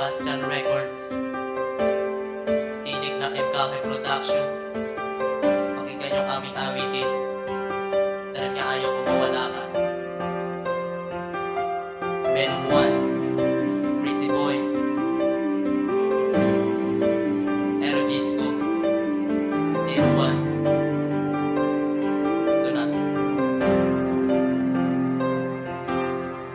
Sebastian Records, tinig ng MKK Productions. Pakinggan yung aming awitin dahil nga ayaw ko mawala ka. Venom 1, Crazy Boy, Aerogisco, 01. Ito na.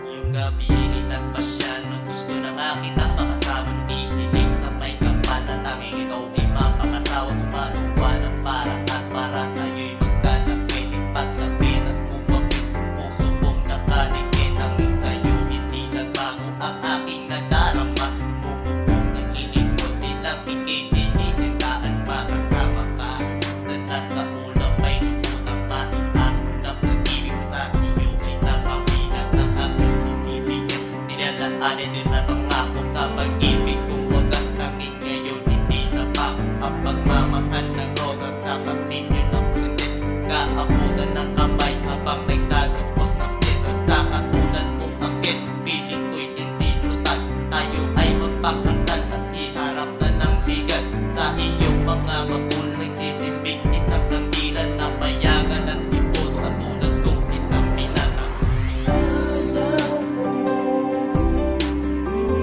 Yung gabi inat pa siya nung gusto na nga kitang makasama. Di hilig sa may kapal na tanging ikaw ay mapakasawa. Gumagawa ng paraan para tayo'y magkanap. Pwedeng paglapit at bumapit, puso kong nakaligid. Hanggang sa'yo hindi nagbago ang aking nadarama. Bubukong nag-inikot nilang ikisinisintaan. Makasama ka sa nasa ulap may luputang maiahulap. Nag-ibig sa iyo pinapaminan ng aking ibigin. Tinalaanin din na pangako sa pag-ibig kong wagas tanging ngayon hindi na pa ang pagmamahal ng rosas sa kastilyo ng prinses. Kaabutan ng kamay habang nagtatapos ng pyesa sa katulad mong angkin. Piling ko'y hindi brutal, tayo ay magpakasal at hiharap na ng ligan. Sa iyong mga magulang nagsisimbing isang kandilan na payagan at ipoto at tulad kong isang pinata.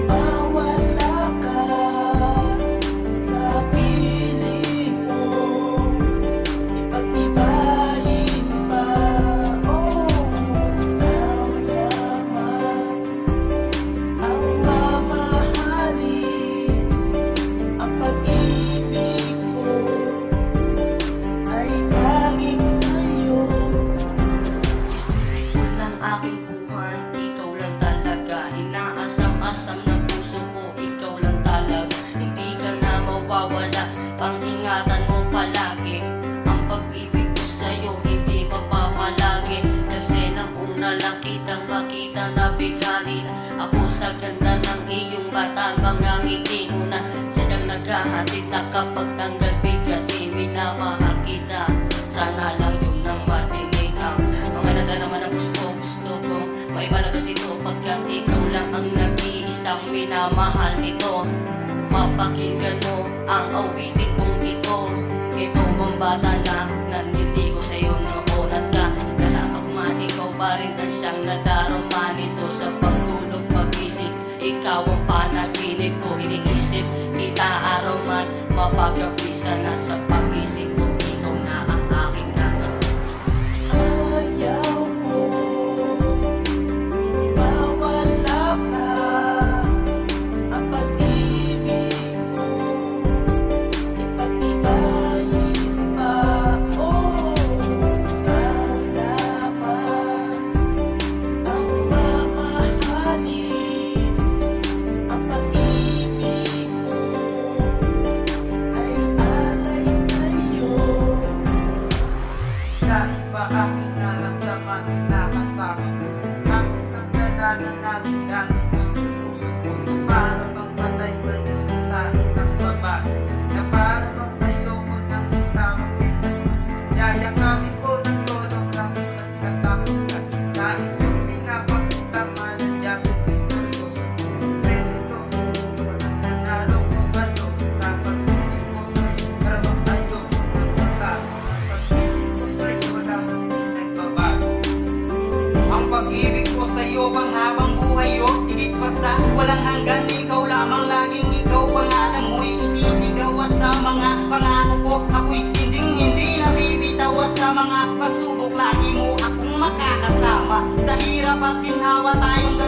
Mawala ka sa piling mo, ipag-ibahin pa, ikaw lamang ang mamahalin. Ang pag-ibig mo ay tanging sa'yo. Ng aking buhay, ikaw lang talaga. Inaasam-asam ng puso ko, ikaw lang talaga. Hindi ka na mawawala, pang-ingatan mo palagi. Ang pag-ibig ko sa'yo, hindi mapamalagi. Kasi nang una lang kitang makita na bigani na ako sa ganda ng iyong mata. Mga ngiti mo na sadyang naghahatid na kapag tanggal bigat, minamahal kita. Sana lang yun ang matinig ang mga nada naman ang gusto ko. May iba na kasi ito pagkat ikaw lang ang nag-iisang minamahal nito. Mapakinggan mo ang awitin kong ito. Ito bang bata na nanliligo sa iyo noon at ka nasaan ka man, ikaw pa rin ang siyang nadarama nito. Sa pagtulog pagising, ikaw ang panaginip ko. Iniisip kita araw man, mapagabi sana sa pagising ko. Ikaw na ang aking gagawin. Ayaw mo mawala ka, ang pag-ibig mo ipag-ibahin pa, ikaw lamang ang mamahalin. Ang pag-ibig mo ay alay sa'yo. Kahit ba aking naramdaman na kasama mo, ang isang dalaga namin gamit ang puso ko. Para bang patay mag-isa sa isang babae, na para bang ayoko nang tawag din naman. Yayakapin ko ng todo kaso nagkatapusan. Dahil yung pinapakita manadya ko misteryoso. Presitoso, walang nanalo ko sa'yo. Sa pag-ibig ko sa'yo, para bang ayoko nang matapos. Ang pag-ibig ko sa'yo, lahat din nagbabago. Ang pag-ibig ko sa'yo, panghabang buhay yo, higit pa sa walang hanggan. Ikaw lamang, laging ikaw, pangalan mo'y isisigaw. At sa mga pangako ko, ako'y hindi nabibitaw. At sa mga pagsubok, lagi mo akong makakasama. Sa hirap at ginhawa tayong